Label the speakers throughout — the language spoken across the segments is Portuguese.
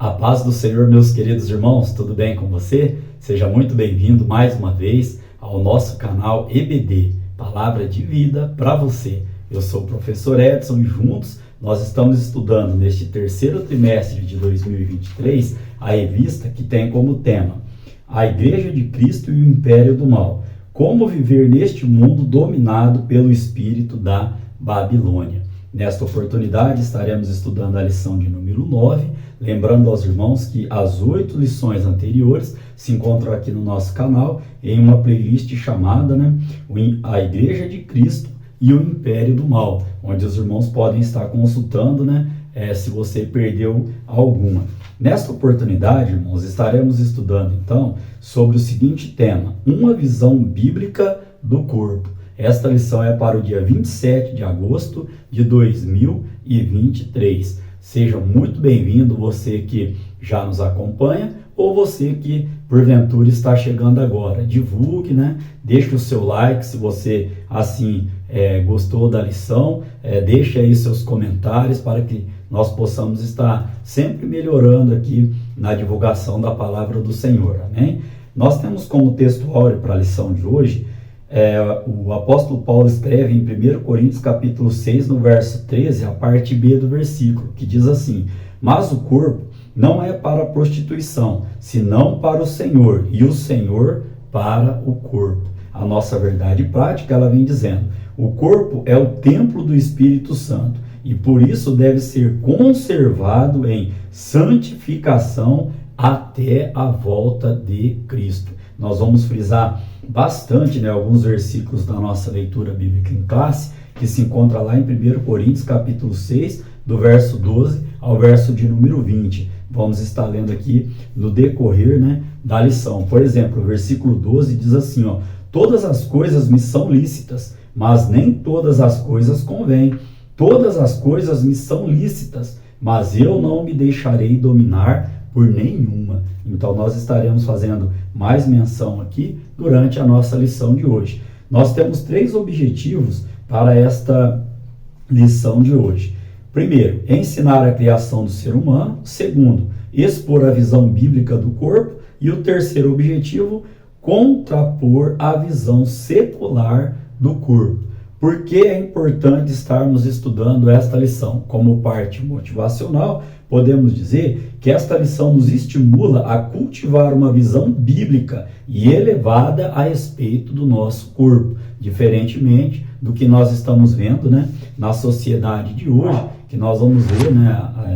Speaker 1: A paz do Senhor, meus queridos irmãos, tudo bem com você? Seja muito bem-vindo mais uma vez ao nosso canal EBD, Palavra de Vida para você. Eu sou o professor Edson e juntos nós estamos estudando neste terceiro trimestre de 2023 a revista que tem como tema A Igreja de Cristo e o Império do Mal. Como viver neste mundo dominado pelo espírito da Babilônia. Nesta oportunidade estaremos estudando a lição de número 9, lembrando aos irmãos que as 8 lições anteriores se encontram aqui no nosso canal em uma playlist chamada A Igreja de Cristo e o Império do Mal, onde os irmãos podem estar consultando se você perdeu alguma. Nesta oportunidade, irmãos, estaremos estudando então sobre o seguinte tema, uma visão bíblica do corpo. Esta lição é para o dia 27 de agosto de 2023. Seja muito bem-vindo você que já nos acompanha ou você que porventura está chegando agora. Divulgue, deixe o seu like se você assim gostou da lição, deixe aí seus comentários para que nós possamos estar sempre melhorando aqui na divulgação da palavra do Senhor, amém? Nós temos como texto áureo para a lição de hoje, o apóstolo Paulo escreve em 1 Coríntios capítulo 6, no verso 13, a parte B do versículo, que diz assim, mas o corpo não é para a prostituição, senão para o Senhor, e o Senhor para o corpo. A nossa verdade prática, ela vem dizendo, o corpo é o templo do Espírito Santo, e por isso deve ser conservado em santificação até a volta de Cristo. Nós vamos frisar bastante alguns versículos da nossa leitura bíblica em classe, que se encontra lá em 1 Coríntios capítulo 6, do verso 12 ao verso de número 20. Vamos estar lendo aqui no decorrer da lição. Por exemplo, o versículo 12 diz assim, todas as coisas me são lícitas, mas nem todas as coisas convêm. Todas as coisas me são lícitas, mas eu não me deixarei dominar por nenhuma. Então nós estaremos fazendo mais menção aqui durante a nossa lição de hoje. Nós temos 3 objetivos para esta lição de hoje. Primeiro, ensinar a criação do ser humano. Segundo, expor a visão bíblica do corpo. E o terceiro objetivo, contrapor a visão secular do corpo. Por que é importante estarmos estudando esta lição? Como parte motivacional, podemos dizer que esta lição nos estimula a cultivar uma visão bíblica e elevada a respeito do nosso corpo, diferentemente do que nós estamos vendo na sociedade de hoje, que nós vamos ver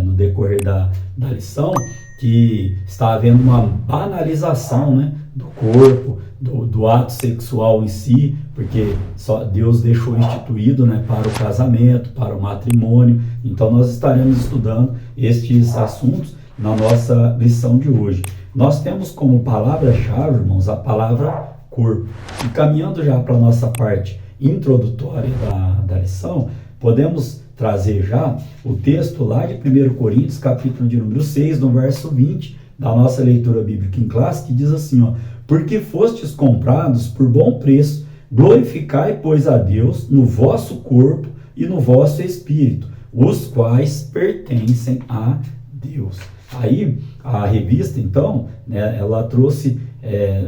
Speaker 1: no decorrer da lição, que está havendo uma banalização do corpo, do ato sexual em si, porque só Deus deixou instituído para o casamento, para o matrimônio. Então nós estaremos estudando estes assuntos na nossa lição de hoje. Nós temos como palavra-chave, irmãos, a palavra corpo. E caminhando já para a nossa parte introdutória da lição, podemos trazer já o texto lá de 1 Coríntios, capítulo de número 6, no verso 20, da nossa leitura bíblica em classe, que diz assim, porque fostes comprados por bom preço, glorificai, pois, a Deus no vosso corpo e no vosso espírito, os quais pertencem a Deus. Aí, a revista, então, ela trouxe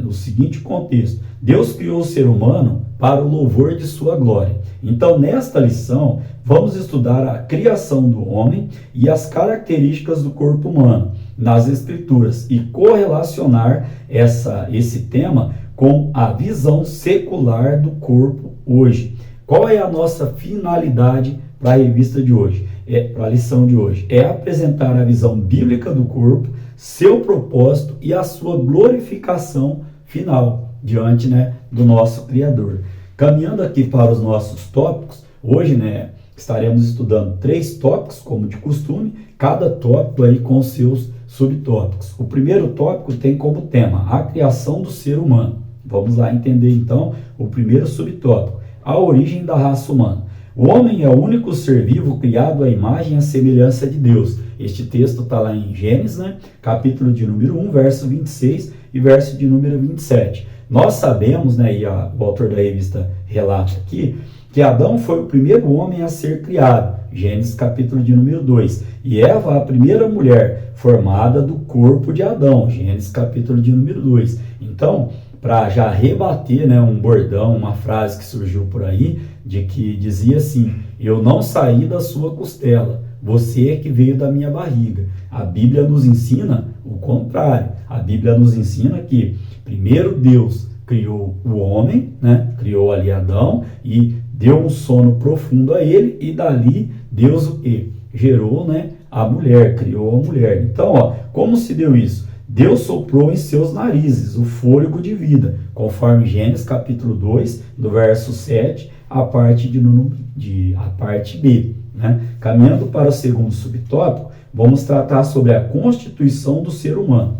Speaker 1: o seguinte contexto. Deus criou o ser humano para o louvor de sua glória. Então, nesta lição, vamos estudar a criação do homem e as características do corpo humano nas Escrituras e correlacionar esse tema com a visão secular do corpo hoje. Qual é a nossa finalidade para a revista de hoje? Para a lição de hoje? É apresentar a visão bíblica do corpo, seu propósito e a sua glorificação final diante do nosso Criador. Caminhando aqui para os nossos tópicos, hoje estaremos estudando 3 tópicos, como de costume, cada tópico aí com seus subtópicos. O primeiro tópico tem como tema a criação do ser humano. Vamos lá entender então o primeiro subtópico, a origem da raça humana. O homem é o único ser vivo criado à imagem e à semelhança de Deus. Este texto está lá em Gênesis, capítulo de número 1, verso 26 e verso de número 27. Nós sabemos, e o autor da revista relata aqui, que Adão foi o primeiro homem a ser criado. Gênesis capítulo de número 2. E Eva, a primeira mulher formada do corpo de Adão, Gênesis capítulo de número 2. Então, para já rebater, né, um bordão, uma frase que surgiu por aí, de que dizia assim: eu não saí da sua costela, você é que veio da minha barriga. A Bíblia nos ensina o contrário. A Bíblia nos ensina que primeiro Deus criou o homem, né, criou ali Adão e deu um sono profundo a ele, e dali Deus o quê? Gerou, né, a mulher, criou a mulher. Então, ó, como se deu isso? Deus soprou em seus narizes o fôlego de vida, conforme Gênesis capítulo 2, do verso 7, a parte B. Né? Caminhando para o segundo subtópico, vamos tratar sobre a constituição do ser humano.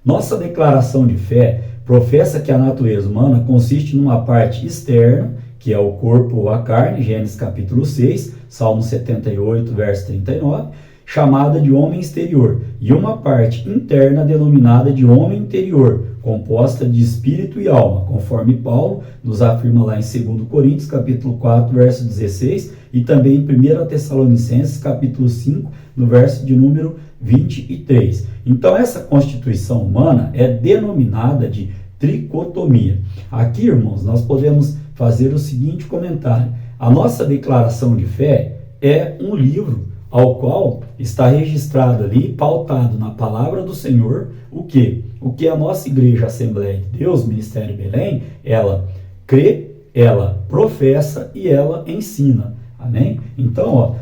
Speaker 1: Nossa declaração de fé professa que a natureza humana consiste numa parte externa, que é o corpo ou a carne, Gênesis capítulo 6, Salmo 78, verso 39, chamada de homem exterior, e uma parte interna denominada de homem interior, composta de espírito e alma, conforme Paulo nos afirma lá em 2 Coríntios, capítulo 4, verso 16, e também em 1 Tessalonicenses, capítulo 5, no verso de número 23. Então, essa constituição humana é denominada de tricotomia. Aqui, irmãos, nós podemos fazer o seguinte comentário: a nossa declaração de fé é um livro ao qual está registrado ali, pautado na palavra do Senhor, o que? O que a nossa igreja Assembleia de Deus, Ministério Belém, ela crê, ela professa e ela ensina. Amém? Então, ó,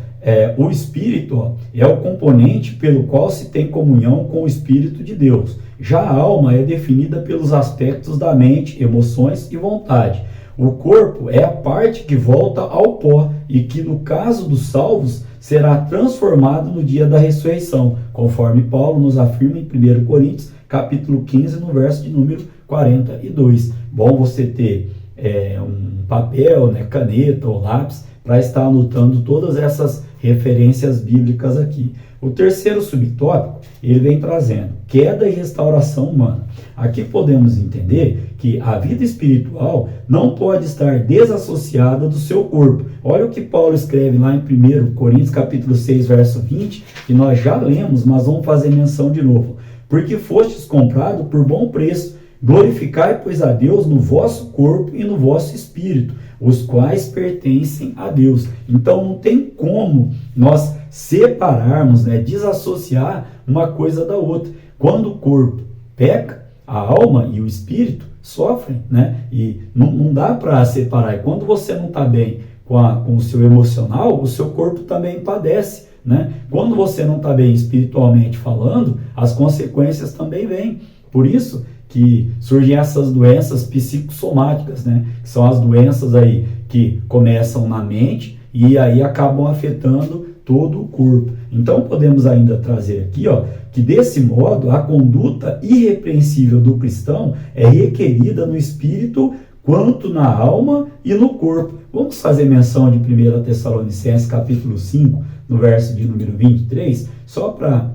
Speaker 1: o Espírito, ó, é o componente pelo qual se tem comunhão com o Espírito de Deus. Já a alma é definida pelos aspectos da mente, emoções e vontade. O corpo é a parte que volta ao pó e que, no caso dos salvos, será transformado no dia da ressurreição, conforme Paulo nos afirma em 1 Coríntios, capítulo 15, no verso de número 42. Bom você ter um papel, né, caneta ou lápis, para estar anotando todas essas referências bíblicas aqui. O terceiro subtópico, ele vem trazendo queda e restauração humana. Aqui podemos entender que a vida espiritual não pode estar desassociada do seu corpo. Olha o que Paulo escreve lá em 1 Coríntios capítulo 6, verso 20, que nós já lemos, mas vamos fazer menção de novo. Porque fostes comprado por bom preço, glorificai, pois, a Deus no vosso corpo e no vosso espírito, os quais pertencem a Deus. Então não tem como nós separarmos, né, desassociar uma coisa da outra. Quando o corpo peca, a alma e o espírito sofrem, né? E não dá para separar. E quando você não está bem com o seu emocional, o seu corpo também padece, né? Quando você não está bem espiritualmente falando, as consequências também vêm. Por isso que surgem essas doenças psicossomáticas, né? Que são as doenças aí que começam na mente e aí acabam afetando todo o corpo. Então podemos ainda trazer aqui, ó, que desse modo a conduta irrepreensível do cristão é requerida no espírito quanto na alma e no corpo. Vamos fazer menção de 1 Tessalonicenses capítulo 5, no verso de número 23, só para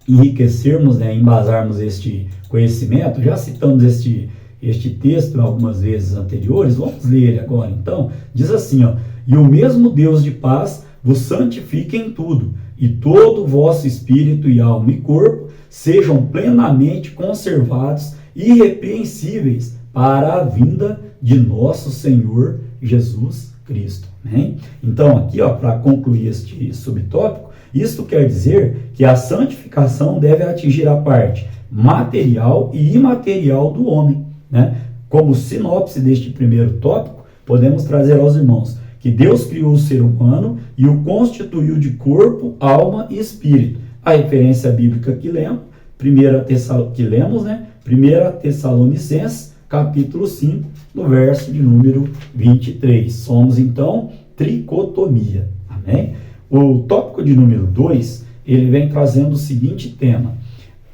Speaker 1: enriquecermos, né, embasarmos este conhecimento. Já citamos este texto algumas vezes anteriores, vamos ler ele agora. Então, diz assim, ó: e o mesmo Deus de paz vos santifique em tudo, e todo o vosso espírito e alma e corpo sejam plenamente conservados, irrepreensíveis, para a vinda de nosso Senhor Jesus Cristo. Amém? Então, aqui, para concluir este subtópico, isto quer dizer que a santificação deve atingir a parte material e imaterial do homem, né? Como sinopse deste primeiro tópico, podemos trazer aos irmãos que Deus criou o ser humano e o constituiu de corpo, alma e espírito. A referência bíblica que lemos, 1 Tessalonicenses, capítulo 5, no verso de número 23. Somos, então, tricotomia. Amém? O tópico de número 2, ele vem trazendo o seguinte tema: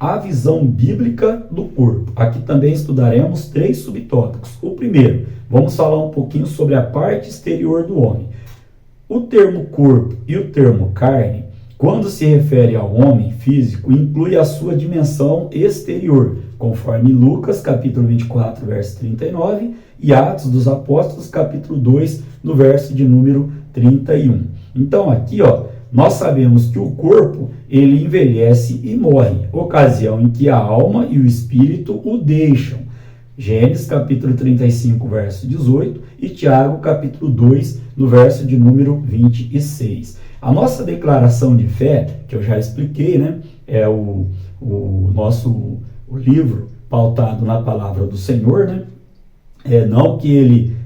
Speaker 1: a visão bíblica do corpo. Aqui também estudaremos 3 subtópicos. O primeiro, vamos falar um pouquinho sobre a parte exterior do homem. O termo corpo e o termo carne, quando se refere ao homem físico, inclui a sua dimensão exterior, conforme Lucas, capítulo 24, verso 39, e Atos dos Apóstolos, capítulo 2, no verso de número 31. Então aqui, ó, nós sabemos que o corpo, ele envelhece e morre, ocasião em que a alma e o espírito o deixam. Gênesis capítulo 35, verso 18 e Tiago capítulo 2, no verso de número 26. A nossa declaração de fé, que eu já expliquei, né, é o livro pautado na palavra do Senhor, né, não que ele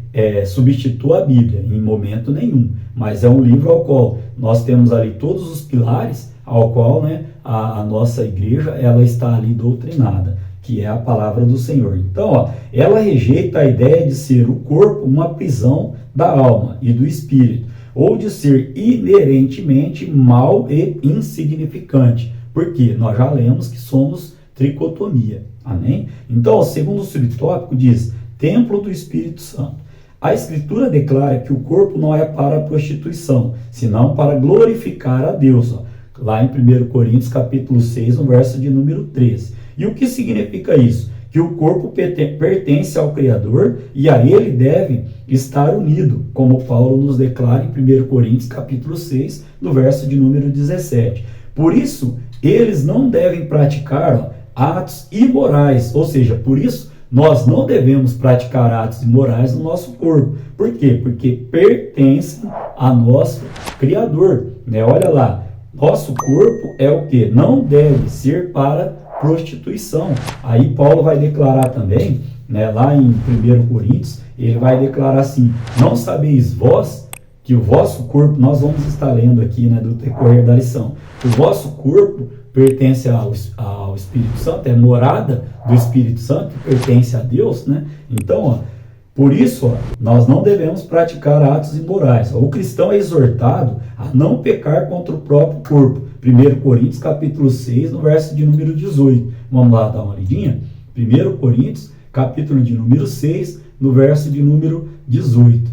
Speaker 1: substitua a Bíblia em momento nenhum, mas é um livro ao qual nós temos ali todos os pilares ao qual, né, a nossa igreja ela está ali doutrinada, que é a palavra do Senhor. Então, ó, ela rejeita a ideia de ser o corpo uma prisão da alma e do espírito, ou de ser inerentemente mau e insignificante, porque nós já lemos que somos tricotomia. Amém? Então, o segundo subtópico diz, templo do Espírito Santo. A Escritura declara que o corpo não é para a prostituição, senão para glorificar a Deus. Ó, lá em 1 Coríntios capítulo 6, no verso de número 13. E o que significa isso? Que o corpo pertence ao Criador e a ele deve estar unido, como Paulo nos declara em 1 Coríntios capítulo 6, no verso de número 17. Por isso, eles não devem praticar atos imorais, ou seja, por isso, nós não devemos praticar atos imorais no nosso corpo. Por quê? Porque pertencem a nosso Criador. Né? Olha lá, nosso corpo é o quê? Não deve ser para prostituição. Aí Paulo vai declarar também, né, lá em 1 Coríntios, ele vai declarar assim, não sabeis vós que o vosso corpo, nós vamos estar lendo aqui, né, do decorrer da lição, o vosso corpo pertence ao Espírito Santo, é morada do Espírito Santo, pertence a Deus, né? Então, ó, por isso, ó, nós não devemos praticar atos imorais. O cristão é exortado a não pecar contra o próprio corpo. 1 Coríntios, capítulo 6, no verso de número 18. Vamos lá dar uma lidinha? 1 Coríntios, capítulo de número 6, no verso de número 18.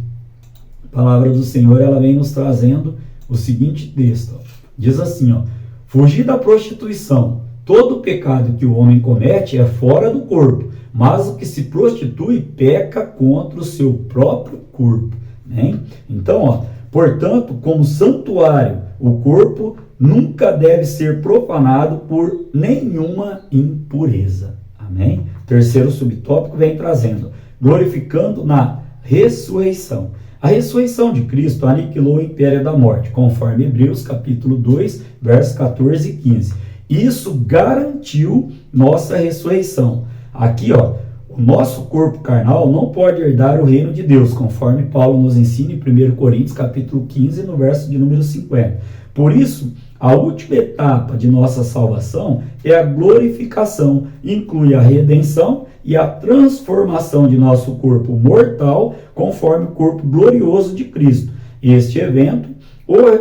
Speaker 1: A palavra do Senhor, ela vem nos trazendo o seguinte texto. Ó. Diz assim, ó, fugir da prostituição. Todo pecado que o homem comete é fora do corpo, mas o que se prostitui peca contra o seu próprio corpo. Né? Então, ó, portanto, como santuário, o corpo nunca deve ser profanado por nenhuma impureza. Amém? Terceiro subtópico vem trazendo, glorificando na ressurreição. A ressurreição de Cristo aniquilou o império da morte, conforme Hebreus capítulo 2, versos 14 e 15. Isso garantiu nossa ressurreição. Aqui, ó, o nosso corpo carnal não pode herdar o reino de Deus, conforme Paulo nos ensina em 1 Coríntios capítulo 15, no verso de número 50. Por isso, a última etapa de nossa salvação é a glorificação, inclui a redenção e a transformação de nosso corpo mortal conforme o corpo glorioso de Cristo. Este evento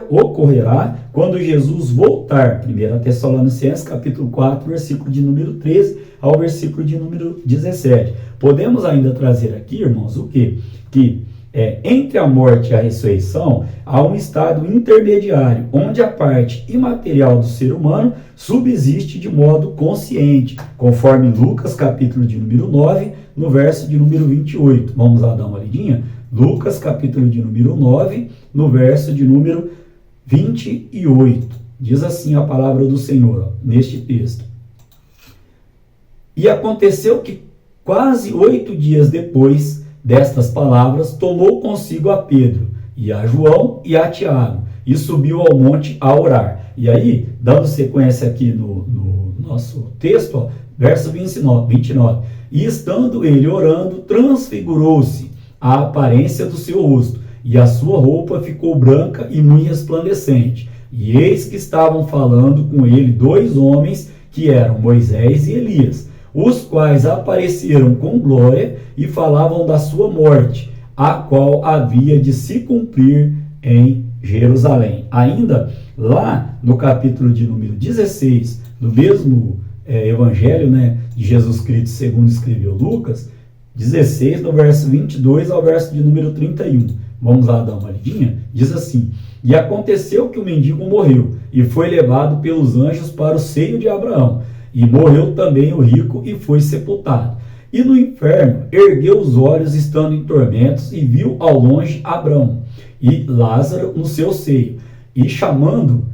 Speaker 1: ocorrerá quando Jesus voltar. 1 Tessalonicenses capítulo 4, versículo de número 13 ao versículo de número 17. Podemos ainda trazer aqui, irmãos, o quê? Que entre a morte e a ressurreição há um estado intermediário, onde a parte imaterial do ser humano subsiste de modo consciente, conforme Lucas capítulo de número 9, no verso de número 28. Vamos lá dar uma lidinha? Lucas capítulo de número 9, no verso de número 28. Diz assim a palavra do Senhor, ó, neste texto. E aconteceu que quase 8 dias depois destas palavras, tomou consigo a Pedro, e a João e a Tiago, e subiu ao monte a orar. E aí, dando sequência aqui no nosso texto, ó, verso 29. E estando ele orando, transfigurou-se a aparência do seu rosto, e a sua roupa ficou branca e muito resplandecente. E eis que estavam falando com ele 2 homens, que eram Moisés e Elias, os quais apareceram com glória e falavam da sua morte, a qual havia de se cumprir em Jerusalém. Ainda lá no capítulo de número 16, do mesmo evangelho, né, de Jesus Cristo segundo escreveu Lucas, 16, no verso 22 ao verso de número 31. Vamos lá dar uma lidinha? Diz assim, e aconteceu que o mendigo morreu e foi levado pelos anjos para o seio de Abraão. E morreu também o rico e foi sepultado. E no inferno ergueu os olhos estando em tormentos e viu ao longe Abrão e Lázaro no seu seio. E chamando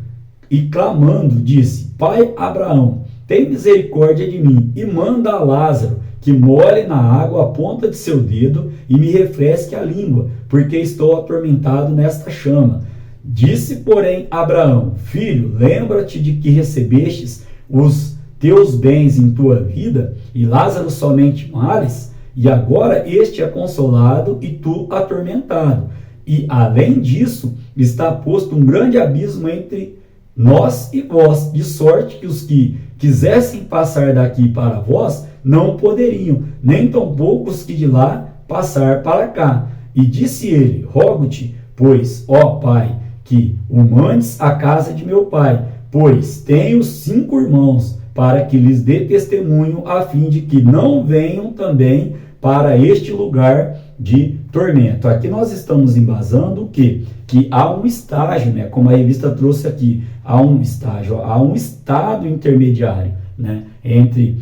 Speaker 1: e clamando, disse: Pai Abraão, tem misericórdia de mim e manda a Lázaro que molhe na água a ponta de seu dedo e me refresque a língua, porque estou atormentado nesta chama. Disse, porém, Abraão: Filho, lembra-te de que recebestes os teus bens em tua vida, e Lázaro somente males, e agora este é consolado e tu atormentado. E, além disso, está posto um grande abismo entre nós e vós, de sorte que os que quisessem passar daqui para vós não poderiam, nem tampouco os que de lá passar para cá. E disse ele: Rogo-te, pois, ó Pai, que o mandes à casa de meu pai, pois tenho 5 irmãos, para que lhes dê testemunho, a fim de que não venham também para este lugar de tormento. Aqui nós estamos embasando o quê? Que há um estágio, né? Como a revista trouxe aqui, há um estágio, há um estado intermediário, né? Entre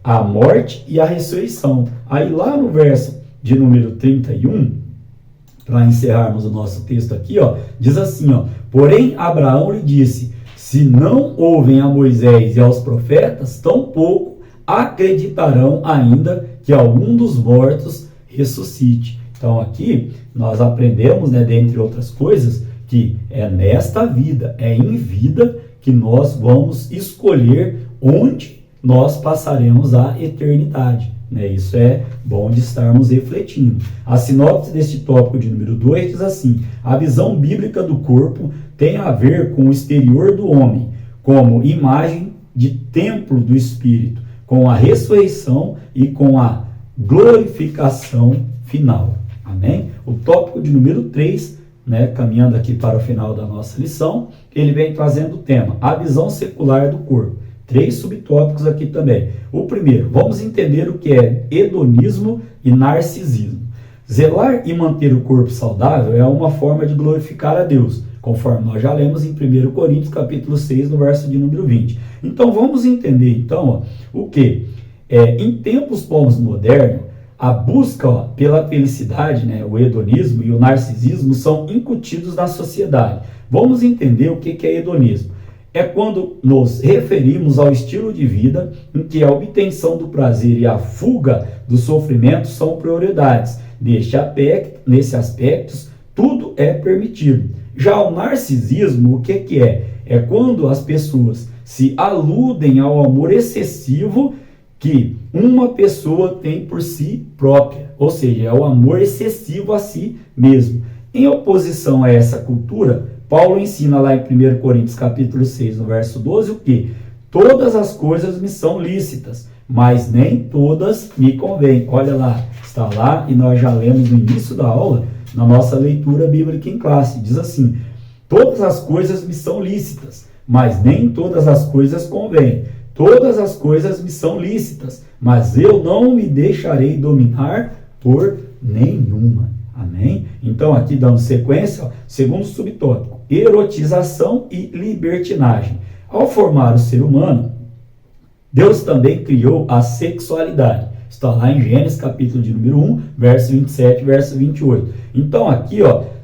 Speaker 1: a morte e a ressurreição. Aí lá no verso de número 31, para encerrarmos o nosso texto aqui, ó, diz assim, ó: Porém Abraão lhe disse: Se não ouvem a Moisés e aos profetas, tampouco acreditarão ainda que algum dos mortos ressuscite. Então aqui nós aprendemos, né, dentre outras coisas, que é nesta vida, é em vida que nós vamos escolher onde nós passaremos a eternidade. Né? Isso é bom de estarmos refletindo. A sinopse deste tópico de número 2 diz assim: a visão bíblica do corpo tem a ver com o exterior do homem, como imagem de templo do Espírito, com a ressurreição e com a glorificação final. Amém? O tópico de número 3, né, caminhando aqui para o final da nossa lição, ele vem trazendo o tema: a visão secular do corpo. 3 subtópicos aqui também. O primeiro, vamos entender o que é hedonismo e narcisismo. Zelar e manter o corpo saudável é uma forma de glorificar a Deus, conforme nós já lemos em 1 Coríntios capítulo 6, no verso de número 20. Então vamos entender então, o que? Em tempos pós-modernos, a busca pela felicidade, né, o hedonismo e o narcisismo são incutidos na sociedade. Vamos entender o que é hedonismo. É quando nos referimos ao estilo de vida em que a obtenção do prazer e a fuga do sofrimento são prioridades. Nesse aspecto, tudo é permitido. Já o narcisismo, o que é? É quando as pessoas se aludem ao amor excessivo que uma pessoa tem por si própria, ou seja, é o amor excessivo a si mesmo. Em oposição a essa cultura, Paulo ensina lá em 1 Coríntios capítulo 6, no verso 12, o que? Todas as coisas me são lícitas, mas nem todas me convêm. Olha lá, está lá, e nós já lemos no início da aula, na nossa leitura bíblica em classe, diz assim: todas as coisas me são lícitas, mas nem todas as coisas convêm. Todas as coisas me são lícitas, mas eu não me deixarei dominar por nenhuma. Amém? Então, aqui dando sequência, segundo subtópico: erotização e libertinagem. Ao formar o ser humano, Deus também criou a sexualidade. Está lá em Gênesis, capítulo de número 1, verso 27, verso 28. Então, aqui,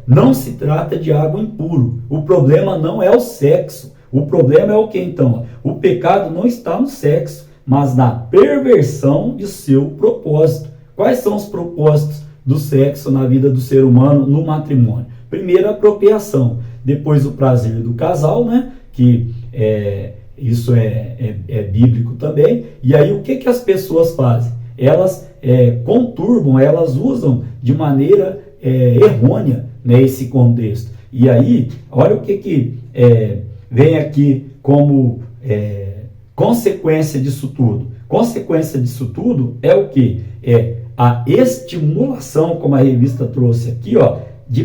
Speaker 1: não se trata de algo impuro. O problema não é o sexo. O problema é o que, então? O pecado não está no sexo, mas na perversão de seu propósito. Quais são os propósitos do sexo na vida do ser humano no matrimônio? Primeiro, a procriação. Depois, o prazer do casal, né? Que isso é bíblico também. E aí, o que as pessoas fazem? Elas conturbam, elas usam de maneira errônea, né, esse contexto. E aí, olha o que vem aqui como consequência disso tudo. Consequência disso tudo é o que? É a estimulação, como a revista trouxe aqui, de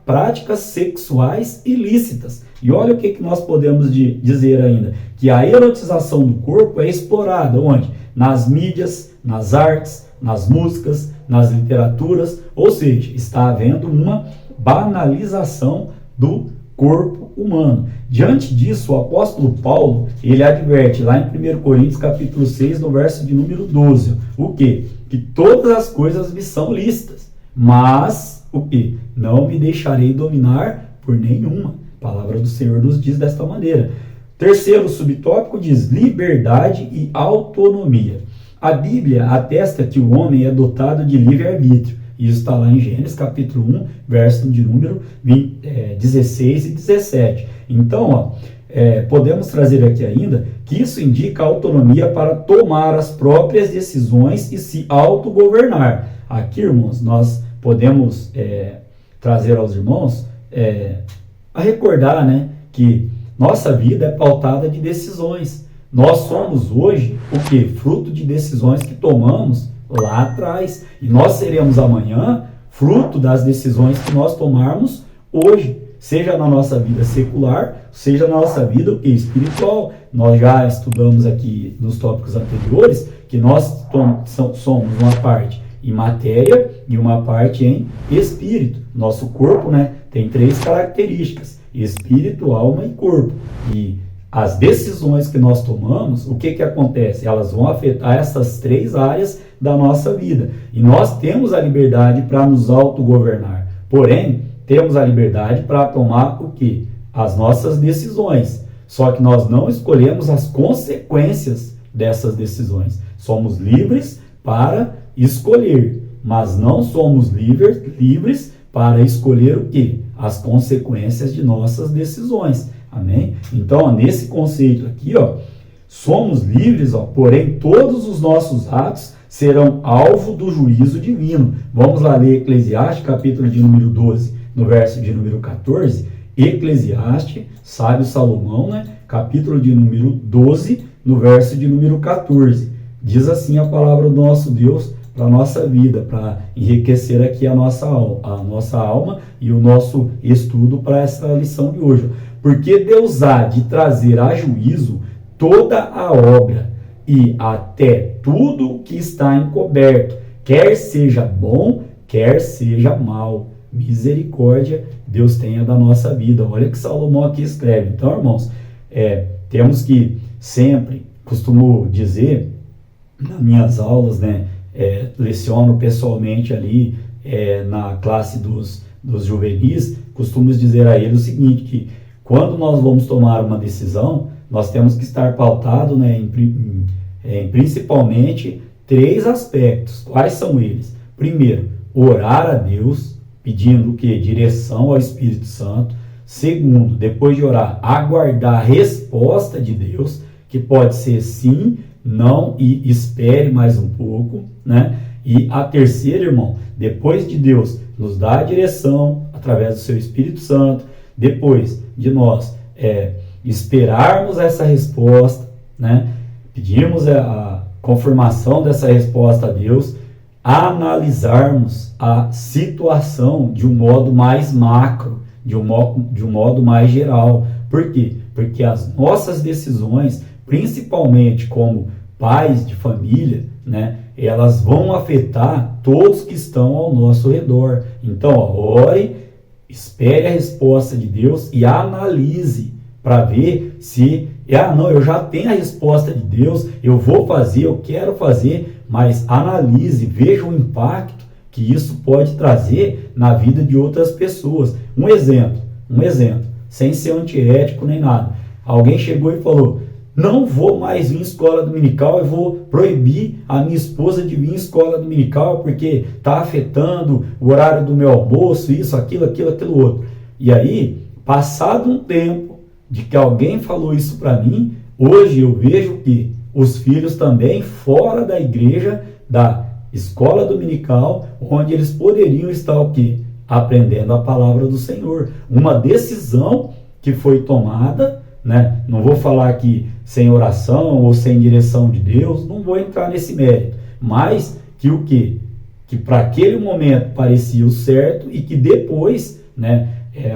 Speaker 1: práticas sexuais ilícitas. E olha o que nós podemos dizer ainda: que a erotização do corpo é explorada onde? Nas mídias, nas artes, nas músicas, nas literaturas, ou seja, está havendo uma banalização do corpo humano. Diante disso, o apóstolo Paulo, ele adverte lá em 1 Coríntios capítulo 6, no verso de número 12, o quê? Que todas as coisas me são lícitas, mas o quê? Não me deixarei dominar por nenhuma. A palavra do Senhor nos diz desta maneira. Terceiro subtópico diz liberdade e autonomia. A Bíblia atesta que o homem é dotado de livre-arbítrio. Isso está lá em Gênesis capítulo 1, verso de número 16 e 17. Então, podemos trazer aqui ainda que isso indica autonomia para tomar as próprias decisões e se autogovernar. Aqui, irmãos, nós podemos trazer aos irmãos a recordar, né, que nossa vida é pautada de decisões. Nós somos hoje o que? Fruto de decisões que tomamos lá atrás. E nós seremos amanhã fruto das decisões que nós tomarmos hoje. Seja na nossa vida secular, seja na nossa vida espiritual. Nós já estudamos aqui nos tópicos anteriores que nós somos uma parte em matéria e uma parte em espírito. Nosso corpo, né, tem 3 características: espírito, alma e corpo. E as decisões que nós tomamos, o que acontece? Elas vão afetar essas 3 áreas da nossa vida. E nós temos a liberdade para nos autogovernar. Porém, temos a liberdade para tomar o quê? As nossas decisões. Só que nós não escolhemos as consequências dessas decisões. Somos livres para escolher, mas não somos livres para escolher o quê? As consequências de nossas decisões. Amém? Então, nesse conceito aqui, somos livres, porém todos os nossos atos serão alvo do juízo divino. Vamos lá ler Eclesiastes, capítulo de número 12, no verso de número 14. Eclesiastes, sábio Salomão, né? Capítulo de número 12, no verso de número 14. Diz assim a palavra do nosso Deus para a nossa vida, para enriquecer aqui a nossa alma e o nosso estudo para essa lição de hoje. Porque Deus há de trazer a juízo toda a obra e até tudo que está encoberto, quer seja bom, quer seja mal. Misericórdia Deus tenha da nossa vida. Olha que Salomão aqui escreve. Então, irmãos, temos que sempre, costumo dizer nas minhas aulas, né, leciono pessoalmente ali na classe dos juvenis, costumo dizer a eles o seguinte, que quando nós vamos tomar uma decisão, nós temos que estar pautado, né, em principalmente 3 aspectos. Quais são eles? Primeiro, orar a Deus, pedindo o quê? Direção ao Espírito Santo. Segundo, depois de orar, aguardar a resposta de Deus, que pode ser sim, não e espere mais um pouco, né? E a terceira, irmão, depois de Deus nos dar a direção através do seu Espírito Santo, depois de nós esperarmos essa resposta, né? Pedirmos a confirmação dessa resposta a Deus, analisarmos a situação de um modo mais macro, de um modo mais geral. Por quê? Porque as nossas decisões, principalmente como pais de família, né, elas vão afetar todos que estão ao nosso redor. Então, ore, espere a resposta de Deus e analise para ver se, eu já tenho a resposta de Deus, eu vou fazer, eu quero fazer, mas analise, veja o impacto que isso pode trazer na vida de outras pessoas. Um exemplo, sem ser antiético nem nada. Alguém chegou e falou, não vou mais vir em escola dominical, eu vou proibir a minha esposa de vir em escola dominical porque está afetando o horário do meu almoço, isso, aquilo outro. E aí, passado um tempo de que alguém falou isso para mim, hoje eu vejo que os filhos também fora da igreja, da escola dominical, onde eles poderiam estar o quê? Aprendendo a palavra do Senhor. Uma decisão que foi tomada, né? Não vou falar aqui sem oração ou sem direção de Deus, não vou entrar nesse mérito, mas que o quê? Que para aquele momento parecia o certo e que depois, né,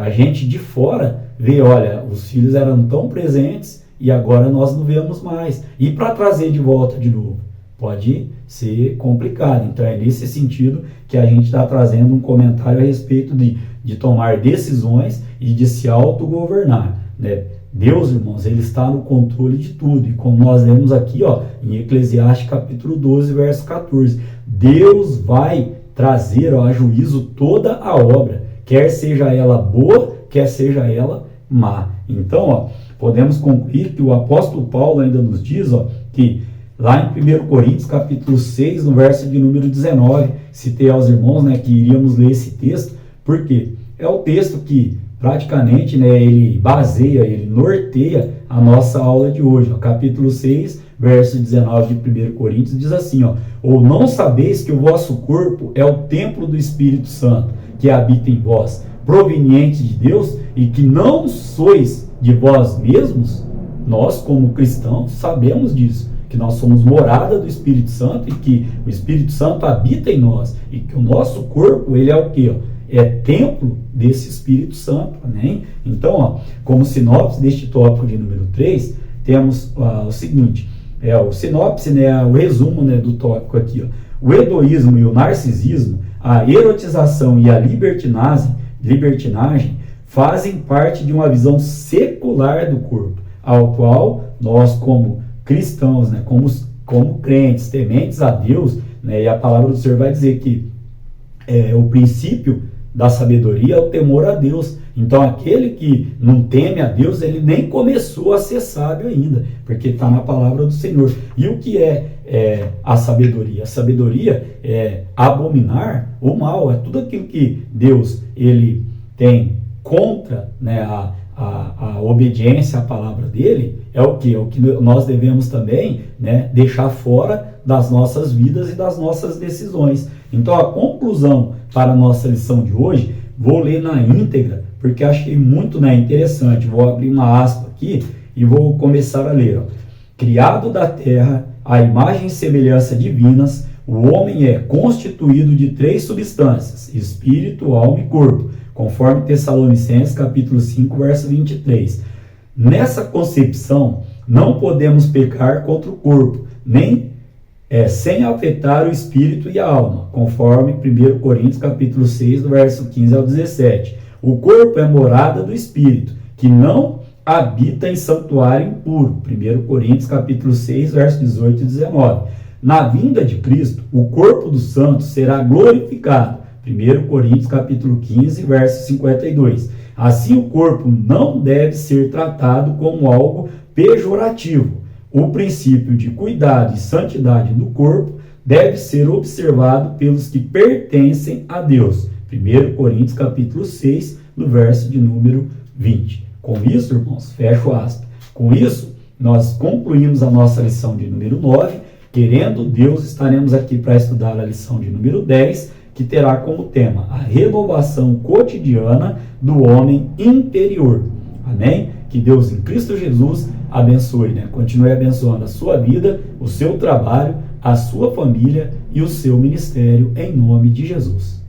Speaker 1: a gente de fora vê, olha, os filhos eram tão presentes e agora nós não vemos mais. E para trazer de volta de novo, pode ser complicado. Então é nesse sentido que a gente está trazendo um comentário a respeito de tomar decisões e de se autogovernar, né? Deus, irmãos, Ele está no controle de tudo. E como nós lemos aqui, em Eclesiastes capítulo 12, verso 14, Deus vai trazer a juízo toda a obra, quer seja ela boa, quer seja ela má. Então, podemos concluir que o apóstolo Paulo ainda nos diz que lá em 1 Coríntios capítulo 6, no verso de número 19, citei aos irmãos, que iríamos ler esse texto, porque é o texto que praticamente, ele baseia, ele norteia a nossa aula de hoje. Capítulo 6, verso 19 de 1 Coríntios diz assim, ou não sabeis que o vosso corpo é o templo do Espírito Santo, que habita em vós, proveniente de Deus, e que não sois de vós mesmos? Nós, como cristãos, sabemos disso, que nós somos morada do Espírito Santo e que o Espírito Santo habita em nós, e que o nosso corpo, ele é o quê? É templo desse Espírito Santo. Amém? Então, como sinopse deste tópico de número 3, temos o seguinte, o sinopse, o resumo do tópico aqui. O egoísmo e o narcisismo, a erotização e a libertinagem fazem parte de uma visão secular do corpo, ao qual nós, como cristãos, como crentes, tementes a Deus, e a palavra do Senhor vai dizer que o princípio da sabedoria é o temor a Deus. Então, aquele que não teme a Deus, ele nem começou a ser sábio ainda, porque está na palavra do Senhor. E o que é a sabedoria? A sabedoria é abominar o mal, é tudo aquilo que Deus ele tem contra a obediência à palavra dele, é o que nós devemos também deixar fora das nossas vidas e das nossas decisões. Então, a conclusão para a nossa lição de hoje, vou ler na íntegra, porque achei muito interessante. Vou abrir uma aspa aqui e vou começar a ler. Criado da terra, à imagem e semelhança divinas, o homem é constituído de 3 substâncias, espírito, alma e corpo, conforme Tessalonicenses capítulo 5, verso 23. Nessa concepção, não podemos pecar contra o corpo, nem sem afetar o espírito e a alma, conforme 1 Coríntios capítulo 6, do verso 15 ao 17. O corpo é morada do espírito, que não habita em santuário impuro, 1 Coríntios capítulo 6, verso 18 e 19. Na vinda de Cristo, o corpo dos santos será glorificado, 1 Coríntios capítulo 15, verso 52. Assim, o corpo não deve ser tratado como algo pejorativo. O princípio de cuidado e santidade do corpo deve ser observado pelos que pertencem a Deus. 1 Coríntios capítulo 6, no verso de número 20. Com isso, irmãos, fecho aspas. Com isso, nós concluímos a nossa lição de número 9. Querendo Deus, estaremos aqui para estudar a lição de número 10, que terá como tema a renovação cotidiana do homem interior. Amém? Que Deus em Cristo Jesus abençoe, continue abençoando a sua vida, o seu trabalho, a sua família e o seu ministério, em nome de Jesus.